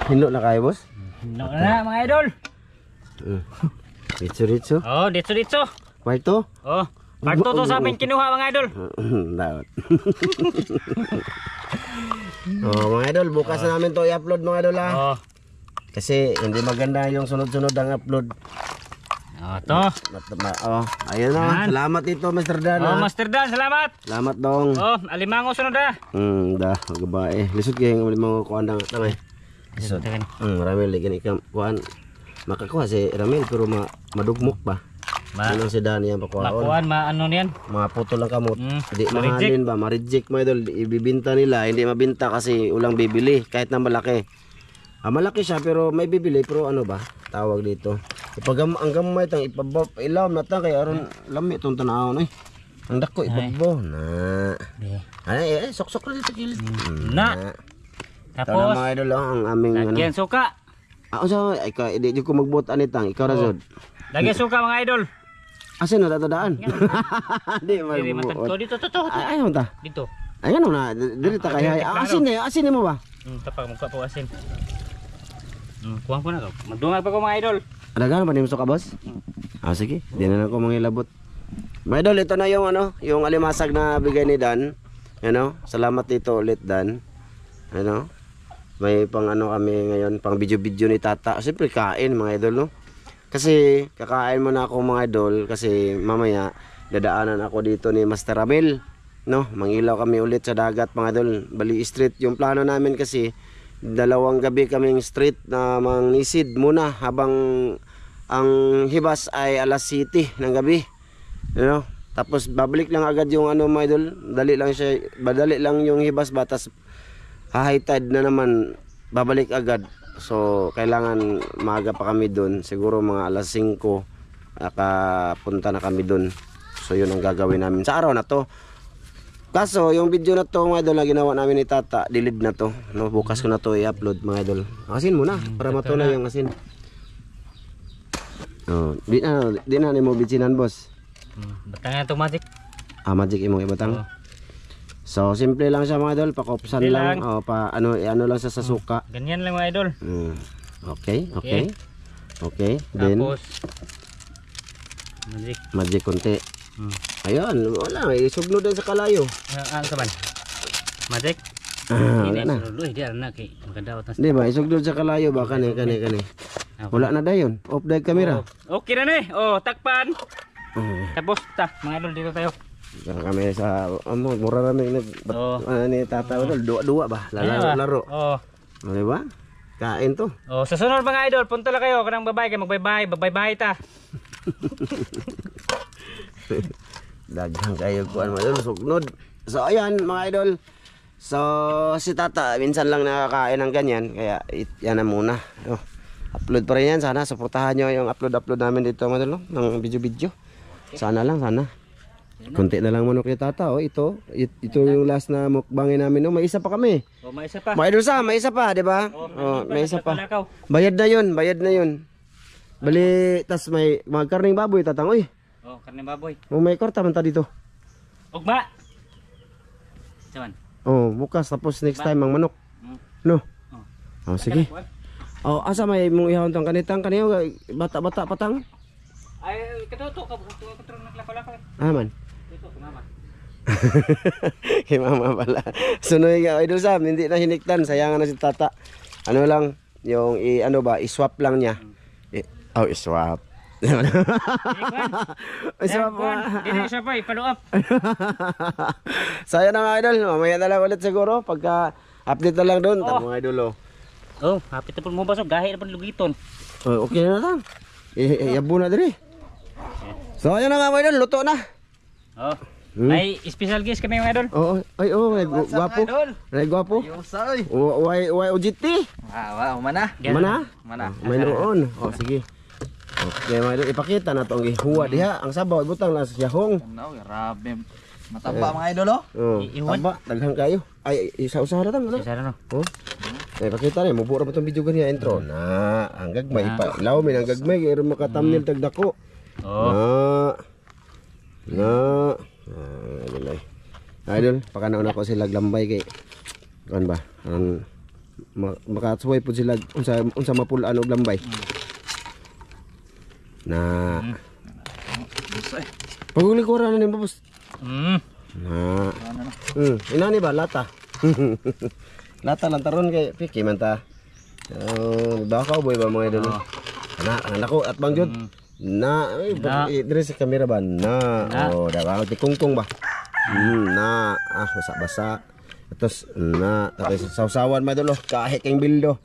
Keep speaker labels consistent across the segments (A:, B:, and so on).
A: Hino na kayo, boss?
B: Hino na mga idol.
A: Ritso-ritso?
B: Oh, ditso.
A: Kwarto?
B: Oh, kwarto to sa amin kinuha mga idol.
A: Dapat. Mga idol, bukas na namin to i-upload mga idol ha.
B: Oh.
A: Kasi hindi maganda yung sunod-sunod ang upload.
B: Oh, to.
A: Ayun na. Salamat dito, Mr. Dan.
B: Oh, Master Dan, salamat.
A: Salamat dong.
B: Oh, alimango sunod ah.
A: Dah, gabae. Lisod kayo yung alimango kuhan na tangay. Lisod. Ramil, lagi ikam kuhan. Makakuha si Ramil, pero madugmok ba? Ano si Dan yan pakuhaan?
B: Makuhaan, ano niyan?
A: Mga puto lang kamot. Hindi
B: ma-reject.
A: mahalin ba? Ma-reject mo idol. Ibibinta nila. Hindi mabinta kasi ulang bibili. Kahit na malaki. Malaki siya pero may bibili. Pero ano ba? Tawag dito. Ang gamay tang ilaw na tang kaya aron lami itong tanawon eh. Ang dako ipabaw na. Sok-sok na dito kilid.
B: Na.
A: Tapos
B: Tapos
A: mga idol ang aming
B: lagyan suka.
A: Sa hindi ko magbuot anitang ikaw razod.
B: Lagyan suka mga idol.
A: Asin na tatadaan. Di
B: magbuot. Dito to.
A: Ayun ta.
B: Dito.
A: Ayun na, dili ta kaya. Asin mo ba?
B: Tapag magkuha po asin. Kuha ko na to. Magdungag pa ko mga idol.
A: Adagan pa ni muso ka boss? Sige, di na ako mangilabot. Mga idol, ito na yung yung alimasag na bigay ni Dan. Salamat dito ulit Dan. May pang kami ngayon, pang video ni Tata. Siyempre kain mga idol no. Kasi kakain muna ako mga idol kasi mamaya dadaanan ako dito ni Master Ramil. Mangilaw kami ulit sa dagat mga idol. Bali Street yung plano namin kasi 2 gabi kaming street na mangnisid muna habang ang hibas ay alas 7 ng gabi. Tapos babalik lang agad yung mga idol. Badali lang yung hibas batas high tide na naman babalik agad. So kailangan maaga pa kami doon. Siguro mga alas 5 nakapunta na kami doon. So yun ang gagawin namin sa araw na to. Kaso yung video na to mga idol na ginawa namin ni Tata, delete na to. Bukas ko na to i-upload mga idol. Asin muna para matunay yung asin. Di na mo bitsinan boss.
B: Batang na to magic.
A: Magic imong ibatang. So simple lang siya mga idol, pakopsan lang. Ano lang sa suka.
B: Ganyan lang mga idol.
A: Okay. Then
B: tapos
A: magic konti. Ayun, wala, isugno din sa kalayo.
B: Ano ka man? Magic?
A: Wala na. Di ba, isugno sa kalayo ba? Kani. Wala na dayon. Off the camera.
B: Okay na ni. Takpan. Tapos mga idol dito tayo.
A: Kami sa mura namin ni Tata idol, dua ba? Laro. Di ba? Kain to.
B: Sa sunod mga idol, punta lang kayo kanang babae kay magbay-bye ta.
A: Daghang kayo kuan mga idol, sugnod. So ayan mga idol. So si Tata minsan lang nakakain ng ganyan kaya yan na muna. Upload pa rin yan, sana suportahan nyo yung upload namin dito mga idol ng video. Sana. Kunti na lang manok ni Tata. Ito yung last na mukbangin namin. May isa pa kami.
B: May isa pa.
A: May isa pa, di ba? May isa pa. Bayad na yun. Bali, tas may mga karning baboy tatang.
B: Karning baboy.
A: May korta man ta dito.
B: Ugma. Saman.
A: Bukas tapos next time ang manok. No. Sige. Asa may mong ihawon tang kanitang kaniyo bata-bata patang?
B: Ay katuto ka naglako-lako.
A: Man. Kay mama pala. Sunoy nga idol Sam, hindi na hiniktan, sayangan na si Tata. Ano lang, yung i-swap lang niya. I-swap. I-swap mo.
B: Hindi na siya pa, i-follow up.
A: Saya na mga idol, mamaya na lang ulit siguro. Pagka update na lang doon, mga idol.
B: Hapit na po mo basog, gahi na po lugiton.
A: Okay na lang. Yabo na dali. So ayun na mga idol, luto na.
B: May special guest kami mga idol.
A: Gwapo. Gwapo. Why OGT?
B: Mana?
A: May noon. Sige. Okay, mga idol, ipakita na to ang gihuwa diha. Ang sabaw ibutang lang sa siyahong.
C: Grabe. Mataba mga idol
A: Tamba, daghang kayo. Ay, isa-usaha na tang.
B: Isa na no.
A: Pakita na, mabura pa itong video ganyan intro. Ang gagmay, ilaw min ang gagmay, kaya rin makatamnil tagdako. Idol, pakanaon ako sila glambay kay kan ba? makasuway po sila unsa mapulaan og lambay. Na pagulikuran na ni boss. Na. Inani ba lata? Lata lang taron kay piki man ta. Bakaw boy ba mga idol. Ana ko at bangjud. Na dire sa camera ba na. Oh, daw tikungkong ba. Na basa-basa. Tapos na tapos sawsawan ma idol kahit kang bildo.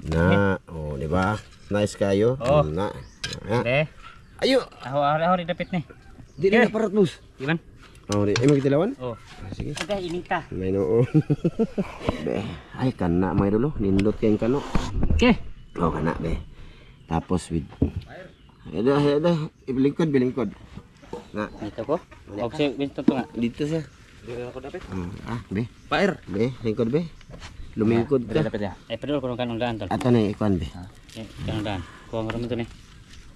A: Na oh di ba? Nice kayo. Na.
B: De.
A: Ayo.
B: Aho dapit ni.
A: Di na parat bus.
B: Iban.
A: Oh, di imo kitilawan?
B: Oh.
A: Sige.
B: Ada inita.
A: May noon. Be, ay kana may dulo, nindot kayong kano.
B: Okay.
A: Oh, kana be. Tapos with ada, bilingkod. Na,
B: Dito ko. Obse binto to nga.
A: dito siya.
B: Dito ako dapit.
A: Be.
C: Pair.
A: Be, lingkod be. Lumingkod ka.
B: Dapit ya. Padul ko kanong daan tol.
A: Ato na ikuan be.
B: Kanong daan. Kuha mo to ni.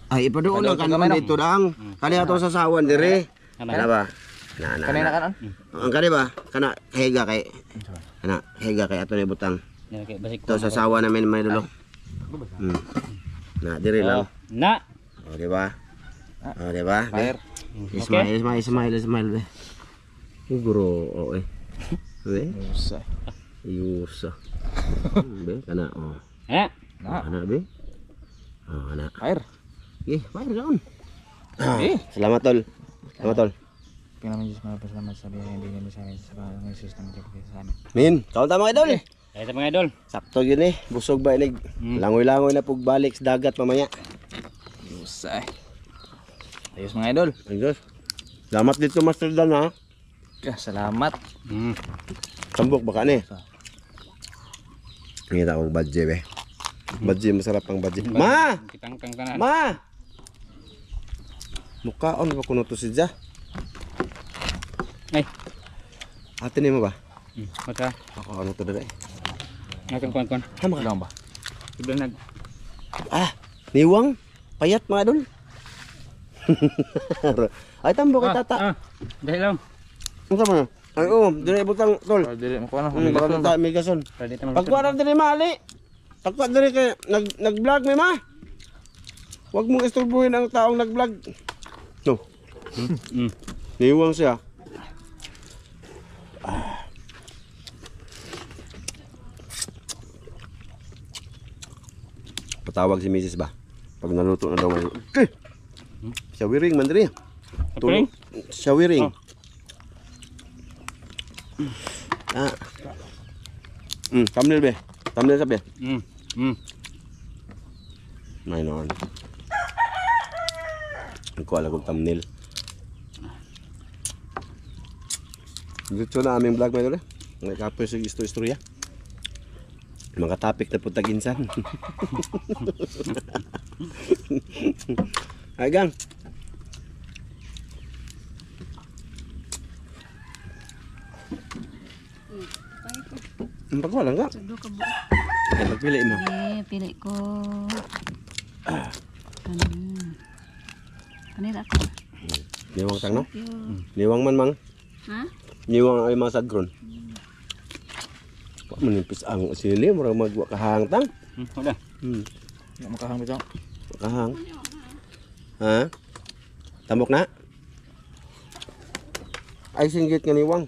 A: Ay, ipadoon lang kanon dito dang. Kani ato sa sawan dire. Kana ba? Na.
C: Kanina kanon.
A: Ang kani ba? Kana hega kay. Kana hega kay ato ni butang.
B: Okay, basik
A: Ito sa sawa namin may dulo. Na dire lang.
B: Na.
A: Oh, di ba? Oh, di ba?
C: Pair.
A: Smile be. Siguro oh Be.
C: Usay.
A: Yusa. Be kana oh.
B: Na.
A: Ana be. Oh, ana.
C: Pair.
A: Bayar kaon.
C: Salamat
A: tol.
C: Pinaman Diyos salamat sa biyaya hindi niyo sa amin sa pangalan ng Jesus na magkakita sa amin.
A: Min, kaon ta mga idol.
B: Ito mga idol.
A: Sakto yun busog ba inig. Langoy-langoy na pug balik sa dagat mamaya.
C: Usay. Ayos mga idol.
A: Ayos. Salamat dito Master Dan ha.
C: Salamat.
A: Sambok baka ni. Ngita kong badje be. Badje masarap ang badje. Ma!
B: Kitangkang kanan.
A: Ma! Mukaon ba kuno to si Ja?
B: Ay.
A: Ate ni mo ba?
B: Mata.
A: Ako ano to dere?
B: Nakang kon.
C: Hama ka lang ba?
B: Ibang nag.
A: Niwang payat mga idol. Ay tambo kay tata.
B: Dahil lang.
A: Unsa man? Ay dire butang tol.
C: Dili mo ko na.
A: Baka ta may gason.
B: Pwede ta
A: Pagkuha dire mali. Pagkuha dire kay nag-vlog may ma. Huwag mong istorbohin ang taong nag-vlog. No. Niwang siya. Patawag si Mrs. ba? Pag naluto na daw ngayon. Shawiring man diri. Tulog. Shawiring. Thumbnail be. Thumbnail sabi. May noon. Ang ko alam kong thumbnail. Dito na aming vlog mga dole. Nagkapoy sa istorya. Mga topic na po taginsan. Ay gang. Ang pagwala nga.
D: Sudo ka buo.
A: Pagpili mo.
D: Pili ko. Kanila ko.
A: Niwang tang no?
D: Thank you.
A: Niwang man mang.
D: Ha?
A: Niwang ay mga sagron. Wa manipis ang sili mura magwa kahang tang.
B: Udah.
C: Makahang bitaw.
A: Kahang. Ha? Tambok na? Ay singgit nga niwang.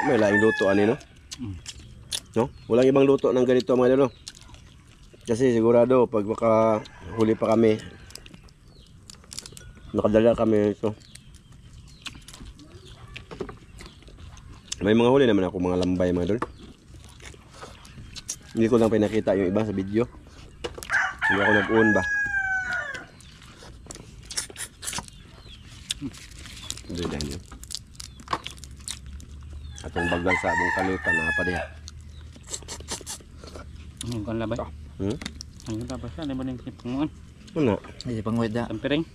A: May laing luto ani no? No? Walang ibang luto ng ganito mga idol no? Kasi sigurado pag makahuli pa kami, nakadala kami ito. May mga huli naman ako mga lambay mga idol. Hindi ko lang pinakita yung iba sa video. Hindi ako nag-on ba. Hindi dahil yun. Atong bagal sa abong kalitan na pa diha.
B: Ang kan labay. Ang tapos na ba ning panguan?
A: Ano?
C: Ay pangwet da.
B: Tampiring.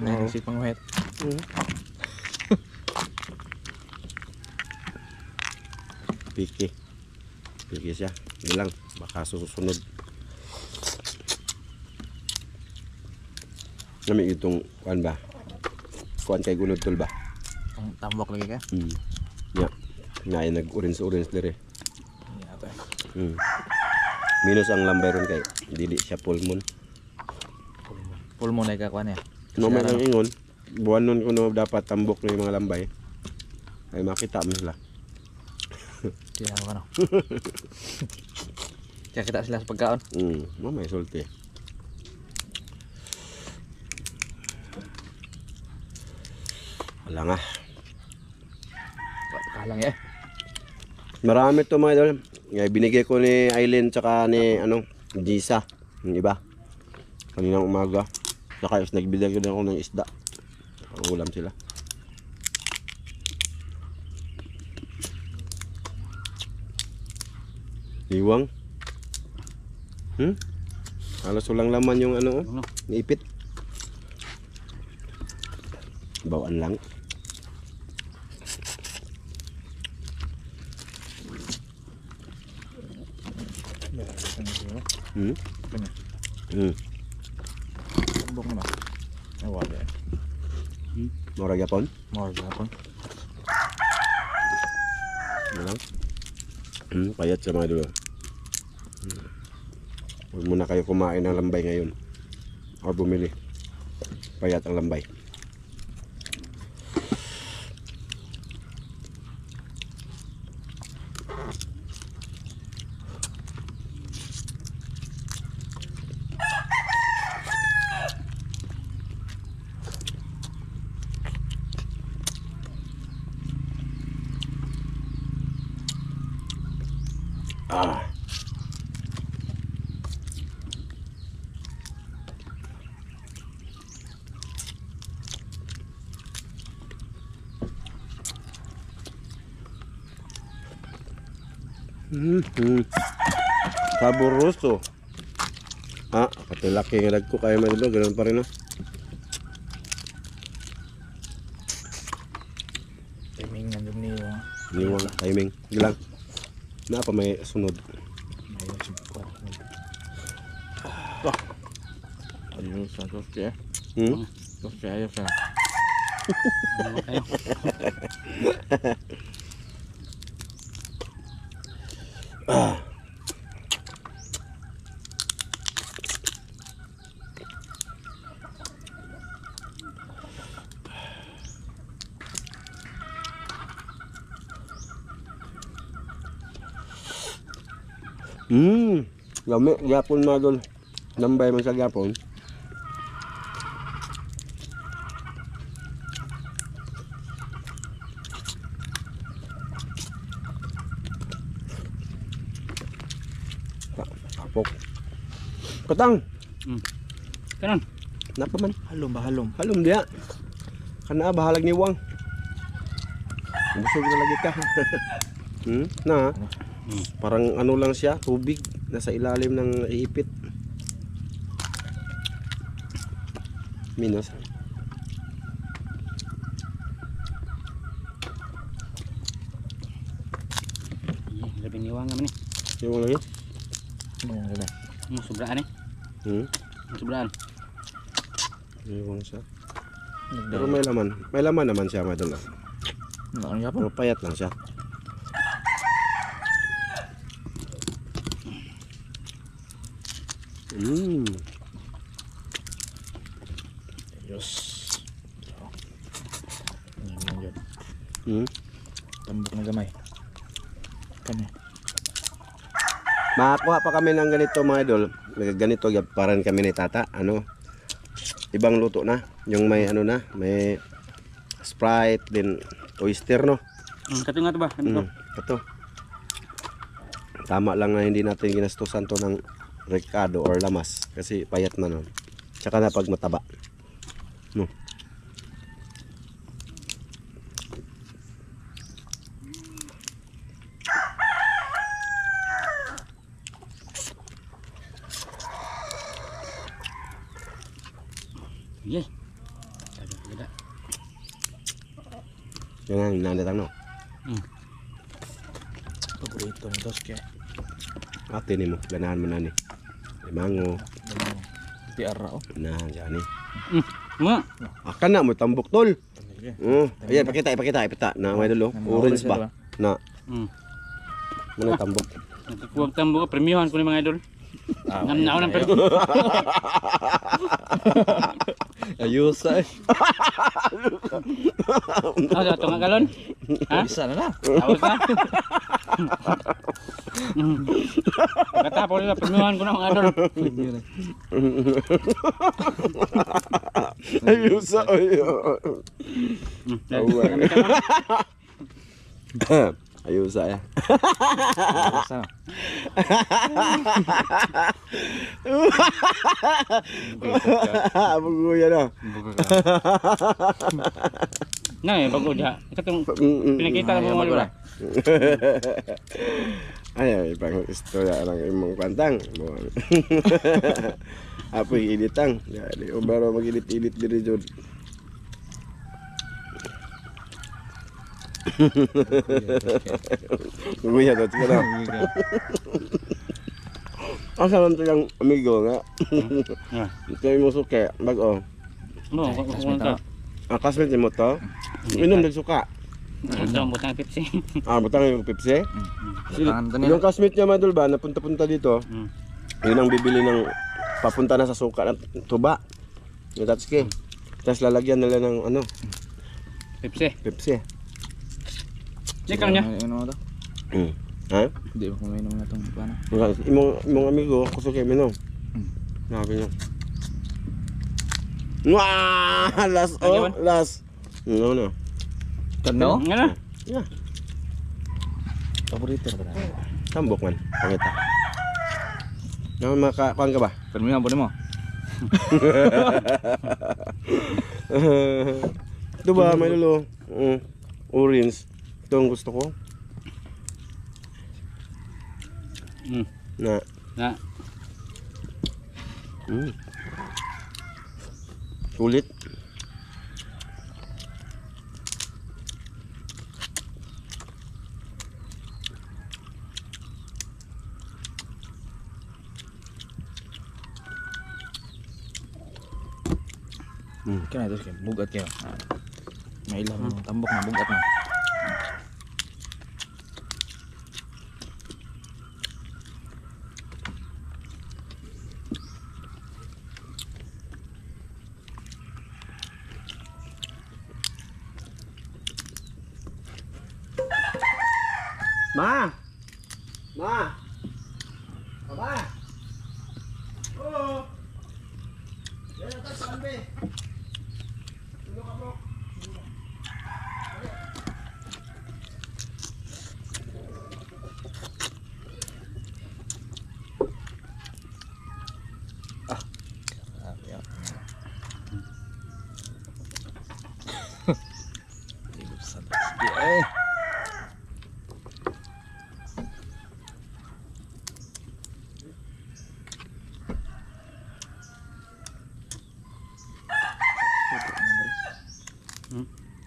C: Ay si pangwet.
A: Hmm. Piki. Piki siya. Bilang baka susunod. Nami itong kuan ba? Kuan kay gunod tol ba?
C: Tambok lagi ka?
A: Ya. Nga nag-orange dire.
C: Iya to.
A: Minus ang lambay ron kay dili siya full moon.
C: Full mo na ikakuan ya.
A: No may lang ingon. Buwan nun kuno dapat tambok ng mga lambay. Ay makita mo sila.
C: Di ako ano. Kaya kita sila sa pagkaon.
A: Mo may sulti. Wala nga.
C: Kalang ya.
A: Marami to mga idol. Nga binigay ko ni Aileen tsaka ni Jisa, yung iba. Kaninang umaga. Saka nagbigay ko din ako ng isda. Ang ulam sila. Iwang. Halos walang laman yung ipit. Bawaan lang.
C: Tambok na ba? Ay wala.
A: Mura gyapon.
C: More gapon.
A: Lang. Payat sa mga dulo. Huwag muna kayo kumain ng lambay ngayon. O bumili. Payat ang lambay. Saboroso. Pati laki nga dagko kayo man dito, ganoon pa rin
C: Timing nandun ni yung
A: Niwang timing. Gilang. Na pa may sunod.
C: ayun si kuan. Ayun sa toste. Toste ayun sa.
B: Ano kayo?
A: Lami, gyapon mga dol. Nambay man sa gyapon. Kapok. Katang,
B: Kanon.
A: napa man?
C: Halom ba halom?
A: Halom dia. Kana bahalag ni Wang. Busog na lagi ka. Na. Parang ano lang siya, tubig nasa ilalim ng iipit. Minus.
B: Labi niwang naman
A: Yung lagi?
C: Ano gala?
B: Sobraan Sobraan.
A: Yung siya. Pero may laman. May laman naman siya, madol.
C: Ano gapon?
A: Pero payat lang siya.
C: Yes. Yan. Tambok na gamay. Kanya.
A: Makakuha pa kami ng ganito mga idol. Ganito paran kami ni tata. Ibang luto na. Yung may may Sprite din oyster no.
B: Kato nga to ba?
A: Ito. Tama lang na hindi natin ginastusan to ng Ricardo or lamas kasi payat na nun. Tsaka na pag mataba. No.
B: Yay. Gada.
A: Yan ang nandatang no.
C: Paborito ni Toske.
A: Ate ni mo, ganahan mo na ni. Limango,
C: Tiara oh.
A: na dyan ni.
B: Mga.
A: Akan na mo tambok tol.
C: Sige.
A: Ayan, ipakita na may dulo. Orange ba? Na, muna tambok.
B: Nagkukuwag tambo ko, premiuhan ko ni mga idol. Ngam na pero.
C: Ayusa eh.
B: Ano ito nga galon? Ha?
C: Isa na na.
B: Tapos na? Pagkatapos nila, premiuhan ko na mga idol.
A: Ayusa, ayusa ya.
C: Isa na.
A: Buguya na.
B: Nah, bago dia. Katong pinakita mo mga lura.
A: Ay, pang istorya ng imong kwantang. Apo editang. Jadi obaro mag-edit diri jud. Buguya to tigala. Asa lang yung amigo nga. Ito yung suke, bago.
B: Mo, ko
A: Ang classmate mo to, inom din suka.
B: Ang butang Pepsi.
A: Butang yung Pepsi.
C: Tangan to
A: Yung
C: nila.
A: classmate niya Madul ba, napunta-punta dito, yun ang bibili ng papunta na sa suka ng tuba. Yung tatsuki. Tapos lalagyan nila ng ano,
B: Pepsi.
A: Pepsi.
B: Ikaw niya.
C: Ano mo to?
A: Ha?
C: Hindi ba kuminom na itong ano?
A: Imong amigo, kusuke minom. Sabi niya. Wah, last oh, last. No.
C: Tano?
B: Nga na.
A: Yeah.
C: Paborito na ba na?
A: Tambok man, pangita. Naman makakuan ka ba?
C: Permihan po mo.
A: Ito ba, may lulo? Orange. Ito ang gusto ko. Na.
B: Na.
A: Sulit.
C: Kaya ito kayo, bugat kayo. May ilang tambok na bugat na.
A: Ma! Papa! Oo! Yan na tayo, saan ba eh? Tulog ka bro.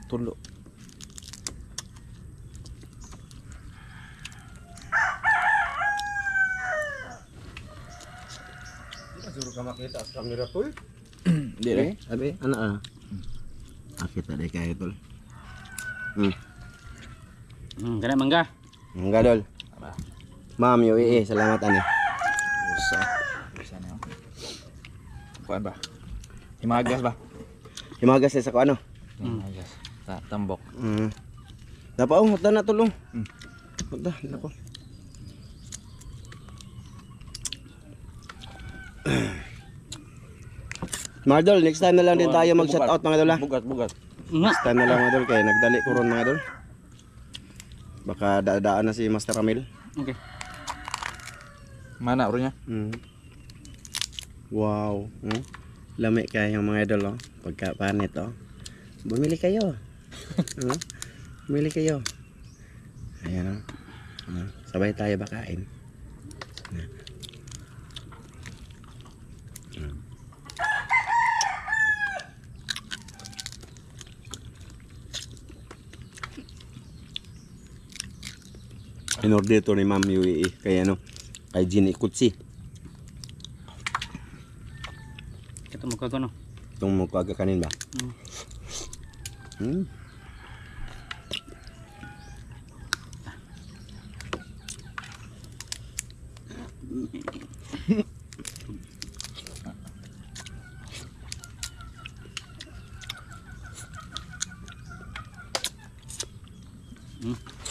C: Tulo.
A: Suruh ka makita sa camera tol.
C: Hindi rin.
A: Abi, ano Akita deh kayak tol.
B: Kana mangga.
A: Enggak dol. Ma'am, yo salamat ani.
C: Usa. Usa na yun. Kuan ba? Himagas ba?
A: Himagas sa ko ano?
C: Himagas. Tambok.
A: Dapat hutan na tulong. Hutan nako. Mga dol, next time na lang din tayo mag-shoutout mga dol ha.
C: Bugat.
A: Next time na lang mga dol kay nagdali ko ron mga dol. Baka dadaan na si Master Ramil.
B: Okay.
C: Mana urunya?
A: Wow. Lami kayo mga idol oh. Pagka panit oh. Bumili kayo. Bumili kayo. Ayan oh. Sabay tayo bakain. inorder to ni Ma'am UAE kay ano, kay Jean Ikutsi.
B: Ito mo kagano.
A: Itong magkaga kanin ba?
B: Hmm.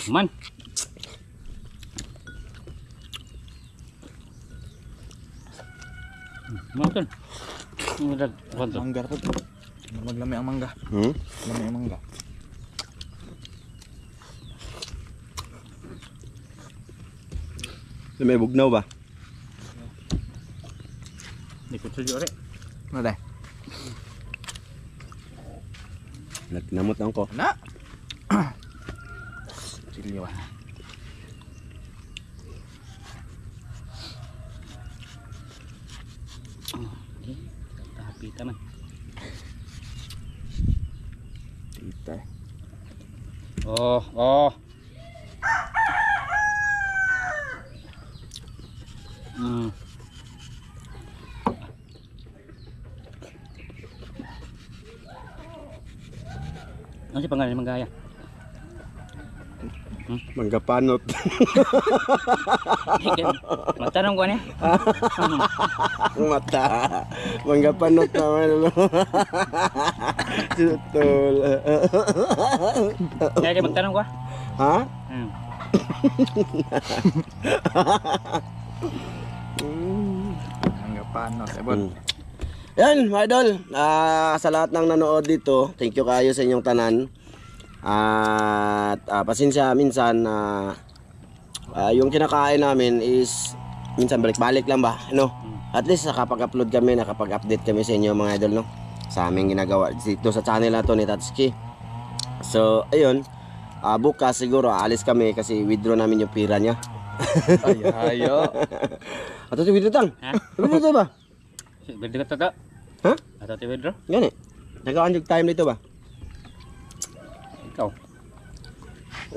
B: Man. Makan. Udah, konto.
C: Mangga po. Maglami ang mangga. Lami ang mangga.
A: May bugnaw ba?
B: Ikut saja ore.
C: Ano dai?
A: Nagkinamot lang ko.
C: Na. Silyo.
B: Tapi taman.
C: Tita.
B: Oh, oh. Hmm. Ano si pangalan ng manggaya?
A: Manggapanot.
B: Magtanong ko niya.
A: Mata. Manggapanot naman. Tutol.
B: Kaya kayo magtanong ko.
A: Ha?
B: Hmm.
C: Mangga panot. Ebon.
A: Yan, mga idol. Sa lahat ng nanood dito, thank you kayo sa inyong tanan. At pasensya minsan yung kinakain namin is minsan balik-balik lang ba, no? At least nakapag-upload kami, nakapag-update kami sa inyo mga idol, no? Sa aming ginagawa dito sa channel na to ni Tatsuki. So, ayun. Bukas siguro aalis kami kasi withdraw namin yung pira niya.
C: Ay, ayo.
A: Ato si withdraw tang?
B: Ha?
A: Withdraw ba?
B: Berdua tak?
A: Ha?
B: Atau tiba bro?
A: Gani. Nagawan yung time dito ba?
B: Ikaw.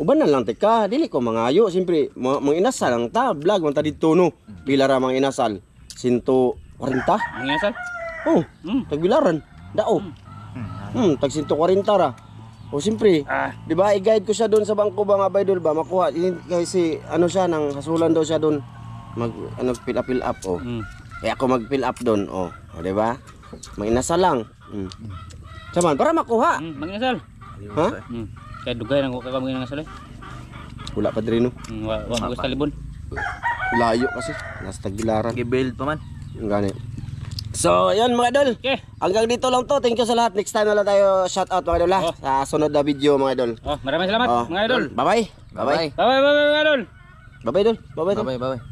A: Uban na lang teka, dili ko mangayo, siyempre, mga inasal lang ta, vlog man ta dito no. Pila ra mga inasal? 140?
B: Mengasal?
A: Oh,
B: Hmm.
A: tagbilaran. Dao. Tag 140 ra. O siyempre,
B: Ah.
A: di ba i-guide ko siya doon sa bangko ba mga idol ba makuha kasi ano siya nang hasulan daw siya doon. Mag ano fill up oh.
B: Hmm.
A: Kaya ako mag-fill up doon oh. O di ba? Mga inasal lang. Saman para makuha.
B: Mengasal.
A: Ha?
B: Kaya dugay nang ka kami nang asal.
A: Wala pa drin no.
B: Wa gusto talibon.
A: Layo kasi. Nasa tagbilaran.
C: Gi-build pa man.
A: Yung gani. So, yan mga idol.
B: Okay.
A: Hanggang dito lang to. Thank you sa lahat. Next time na lang tayo shout out mga idol ha.
B: Oh.
A: Sa sunod na video mga idol.
B: Oh, maraming salamat
A: Oh.
B: mga idol.
A: Bye-bye.
C: Bye-bye.
B: Bye bye mga idol.
A: Bye-bye idol. Bye-bye idol.
C: Bye-bye. Bye-bye.